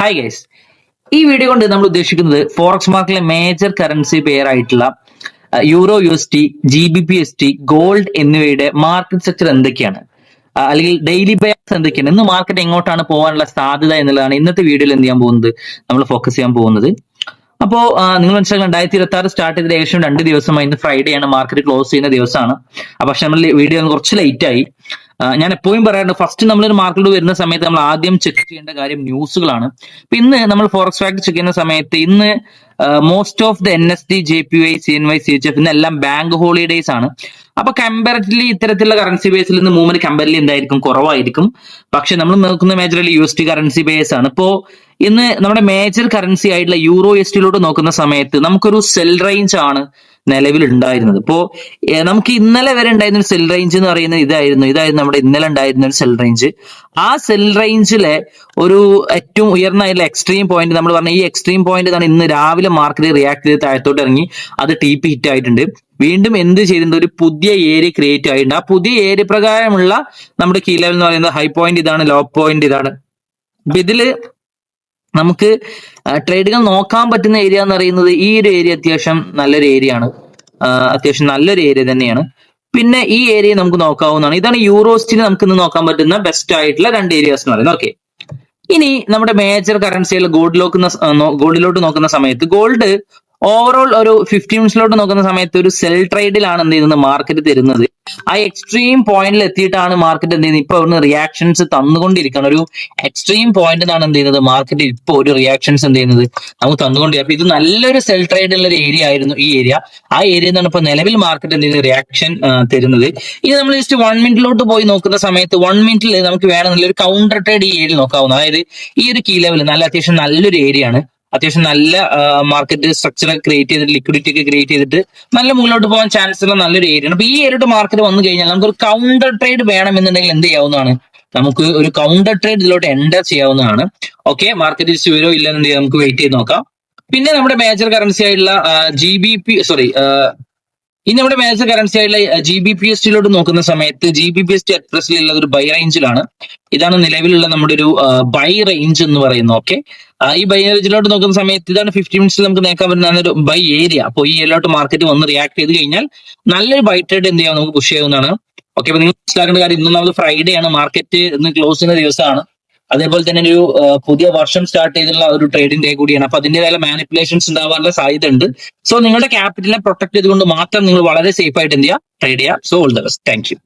Hi guys, ഈ video കൊണ്ട് നമ്മൾ ഉദ്ദേശിക്കുന്നത് ഫോറക്സ് മാർക്കറ്റിലെ മേജർ കറൻസി പെയർ ആയിട്ടുള്ള യൂറോ USD, GBPST, ഗോൾഡ് എന്നിവയുടെ മാർക്കറ്റ് സ്ട്രക്ചർ എന്തൊക്കെയാണ്, അല്ലെങ്കിൽ ഡെയിലി ബയേഴ്സ് എന്തൊക്കെയാണ്, ഇന്ന് മാർക്കറ്റ് എങ്ങോട്ടാണ് പോകാനുള്ള സാധ്യത എന്നുള്ളതാണ് ഇന്നത്തെ വീഡിയോയിൽ എന്ത് ചെയ്യാൻ പോകുന്നത്, നമ്മൾ ഫോക്കസ് ചെയ്യാൻ പോകുന്നത്. അപ്പോ നിങ്ങൾ മനസ്സിലാക്കണം, 2026 സ്റ്റാർട്ട് ചെയ്ത ഏകദേശം 2 ദിവസമായി. ഇന്ന് ഫ്രൈഡേ ആണ്, മാർക്കറ്റ് ക്ലോസ് ചെയ്യുന്ന ദിവസമാണ്. പക്ഷെ നമ്മൾ വീഡിയോ കുറച്ച് ലേറ്റ് ആയി. ഞാൻ എപ്പോഴും പറയാറുണ്ട്, ഫസ്റ്റ് നമ്മളൊരു മാർക്കറ്റ് വരുന്ന സമയത്ത് നമ്മൾ ആദ്യം ചെക്ക് ചെയ്യേണ്ട കാര്യം ന്യൂസുകളാണ്. ഇപ്പൊ ഇന്ന് നമ്മൾ ഫോറക്സ് ഫാക്ട് ചെക്ക് ചെയ്യുന്ന സമയത്ത് ഇന്ന് most of the NSD, JPY, CNY, CHF ഇന്നെല്ലാം ബാങ്ക് ഹോളിഡേയ്സ് ആണ്. അപ്പൊ കമ്പാരിറ്റീവ്ലി ഇത്തരത്തിലുള്ള കറൻസി ബേസിൽ നിന്ന് മൂവ്മെന്റ് കമ്പാരിറ്റീവ്ലി എന്തായിരിക്കും, കുറവായിരിക്കും. പക്ഷെ നമ്മൾ നോക്കുന്ന മേജർലി USD കറൻസി ബേസ് ആണ്. ഇപ്പോ ഇന്ന് നമ്മുടെ മേജർ കറൻസി ആയിട്ടുള്ള യൂറോ USD നോക്കുന്ന സമയത്ത് നമുക്കൊരു സെൽ റേഞ്ച് ആണ് നിലവിൽ ഉണ്ടായിരുന്നത്. ഇപ്പോ നമുക്ക് ഇന്നലെ വരെ ഉണ്ടായിരുന്ന ഒരു സെൽ റേഞ്ച് എന്ന് പറയുന്നത് ഇതായിരുന്നു നമ്മുടെ ഇന്നലെ ഉണ്ടായിരുന്ന ഒരു സെൽ റേഞ്ച്. ആ സെൽ റേഞ്ചിലെ ഒരു ഏറ്റവും ഉയർന്ന എക്സ്ട്രീം പോയിന്റ് നമ്മൾ പറഞ്ഞ ഈ എക്സ്ട്രീം പോയിന്റ് ആണ് ഇന്ന് രാവിലെ മാർക്കറ്റ് റിയാക്ട് ചെയ്ത് താഴത്തോട്ട് ഇറങ്ങി അത് TP ഹിറ്റ് ആയിട്ടുണ്ട്. വീണ്ടും എന്ത് ചെയ്തിട്ടുണ്ട്, ഒരു പുതിയ ഏരിയ ക്രിയേറ്റ് ആയിട്ടുണ്ട്. ആ പുതിയ ഏരിയ പ്രകാരമുള്ള നമ്മുടെ കീ ലെവൽ എന്ന് പറയുന്നത് ഹൈ പോയിന്റ് ഇതാണ്, ലോ പോയിന്റ് ഇതാണ്. അപ്പൊ ഇതില് നമുക്ക് ട്രേഡുകൾ നോക്കാൻ പറ്റുന്ന ഏരിയ എന്ന് പറയുന്നത് ഈ ഒരു ഏരിയ അത്യാവശ്യം നല്ലൊരു ഏരിയ ആണ്, അത്യാവശ്യം നല്ലൊരു ഏരിയ തന്നെയാണ്. പിന്നെ ഈ ഏരിയ നമുക്ക് നോക്കാവുന്നതാണ്. ഇതാണ് യൂറോസ്റ്റിന് നമുക്ക് ഇന്ന് നോക്കാൻ പറ്റുന്ന ബെസ്റ്റ് ആയിട്ടുള്ള 2 ഏരിയാസ് എന്ന് പറയുന്നത്. ഓക്കെ, ഇനി നമ്മുടെ മേജർ കറൻസികൾ ഗോൾഡിലോട്ട് നോക്കുന്ന സമയത്ത് ഗോൾഡ് ഓവറോൾ ഒരു 15 മിനിറ്റ്സിലോട്ട് നോക്കുന്ന സമയത്ത് ഒരു സെൽ ട്രേഡിലാണ് എന്ത് ചെയ്യുന്നത്, മാർക്കറ്റ് തരുന്നത്. ആ എക്സ്ട്രീം പോയിന്റിൽ എത്തിയിട്ടാണ് മാർക്കറ്റ് എന്ത് ചെയ്യുന്നത്, ഇപ്പൊ അവിടുന്ന് റിയാക്ഷൻസ് തന്നുകൊണ്ടിരിക്കുകയാണ്. ഒരു എക്സ്ട്രീം പോയിന്റ് ആണ് എന്ത് ചെയ്യുന്നത്, മാർക്കറ്റ് ഇപ്പൊ ഒരു റിയാക്ഷൻസ് എന്ത് ചെയ്യുന്നത് നമുക്ക് തന്നുകൊണ്ടിരിക്കുക. അപ്പൊ ഇത് നല്ലൊരു സെൽ ട്രേഡ് ഉള്ള ഒരു ഏരിയ ആയിരുന്നു ഈ ഏരിയ. ആ ഏരിയ എന്നാണ് ഇപ്പൊ നിലവിൽ മാർക്കറ്റ് എന്ത് ചെയ്യുന്നത്, റിയാക്ഷൻ തരുന്നത്. ഇനി നമ്മൾ ജസ്റ്റ് 1 മിനിറ്റിലോട്ട് പോയി നോക്കുന്ന സമയത്ത് 1 മിനിറ്റിൽ നമുക്ക് വേണമെന്നുള്ള ഒരു കൗണ്ടർ ട്രേഡ് ഈ ഏരിയ നോക്കാവുന്ന, അതായത് ഈ ഒരു കീ ലെവൽ അത്യാവശ്യം നല്ലൊരു ഏരിയ ആണ്. അത്യാവശ്യം നല്ല മാർക്കറ്റ് സ്ട്രക്ചർ ക്രിയേറ്റ് ചെയ്തിട്ട്, ലിക്വിഡിറ്റി ഒക്കെ ക്രിയേറ്റ് ചെയ്തിട്ട് നല്ല മുകളിലോട്ട് പോകാൻ ചാൻസ് ഉള്ള നല്ലൊരു ഏരിയ ആണ്. അപ്പൊ ഈ ഏരിയയുടെ മാർക്കറ്റ് വന്നു കഴിഞ്ഞാൽ നമുക്ക് ഒരു കൗണ്ടർ ട്രേഡ് വേണമെന്നുണ്ടെങ്കിൽ എന്ത് ചെയ്യാവുന്നതാണ്, നമുക്ക് ഒരു കൗണ്ടർ ട്രേഡ് ഇതിലോട്ട് എൻ്റർ ചെയ്യാവുന്നതാണ്. ഓക്കെ, മാർക്കറ്റ് വരോ ഇല്ലെന്നുണ്ടെങ്കിൽ നമുക്ക് വെയിറ്റ് ചെയ്ത് നോക്കാം. പിന്നെ നമ്മുടെ മേജർ കറൻസി ആയിട്ടുള്ള നമ്മുടെ മേജർ കറൻസി ആയിട്ടുള്ള GBPST നോക്കുന്ന സമയത്ത് GBPST അറ്റ് പ്രസിൽ ഉള്ളത് ഒരു ബൈ റേഞ്ചിലാണ്. ഇതാണ് നിലവിലുള്ള നമ്മുടെ ഒരു ബൈ റേഞ്ച് എന്ന് പറയുന്നത്. ഓക്കെ, ഈ ബൈ റേഞ്ചിലോട്ട് നോക്കുന്ന സമയത്ത് ഇതാണ് 15 മിനിറ്റ്സിൽ നമുക്ക് നേക്കാൻ പറ്റുന്ന ഒരു ബൈ ഏരിയ. അപ്പോൾ ഈ ഏരിയയിലോട്ട് മാർക്കറ്റ് വന്ന് റിയാക്ട് ചെയ്ത് കഴിഞ്ഞാൽ നല്ലൊരു ബൈ ട്രേഡ് എന്ത് ചെയ്യാം, നമുക്ക് പുഷ് ചെയ്യാവുന്നതാണ്. ഓക്കെ, അപ്പൊ നിങ്ങൾ മനസ്സിലാക്കേണ്ട കാര്യം, ഇന്ന് നമ്മൾ ഫ്രൈഡേ ആണ്, മാർക്കറ്റ് ഇന്ന് ക്ലോസ് ചെയ്യുന്ന ദിവസമാണ്. അതേപോലെ തന്നെ ഒരു പുതിയ വർഷം സ്റ്റാർട്ട് ചെയ്തുള്ള ഒരു ട്രേഡിംഗ് ഡേ കൂടിയാണ്. അപ്പൊ അതിൻ്റെതായ മാനിപ്പുലേഷൻസ് ഉണ്ടാവാനുള്ള സാധ്യത ഉണ്ട്. സോ നിങ്ങളുടെ ക്യാപിറ്റലിനെ പ്രൊട്ടക്ട് ചെയ്തുകൊണ്ട് മാത്രം നിങ്ങൾ വളരെ സേഫ് ആയിട്ട് എന്ത് ചെയ്യുക, ട്രേഡ് ചെയ്യുക. So all the best, thank you.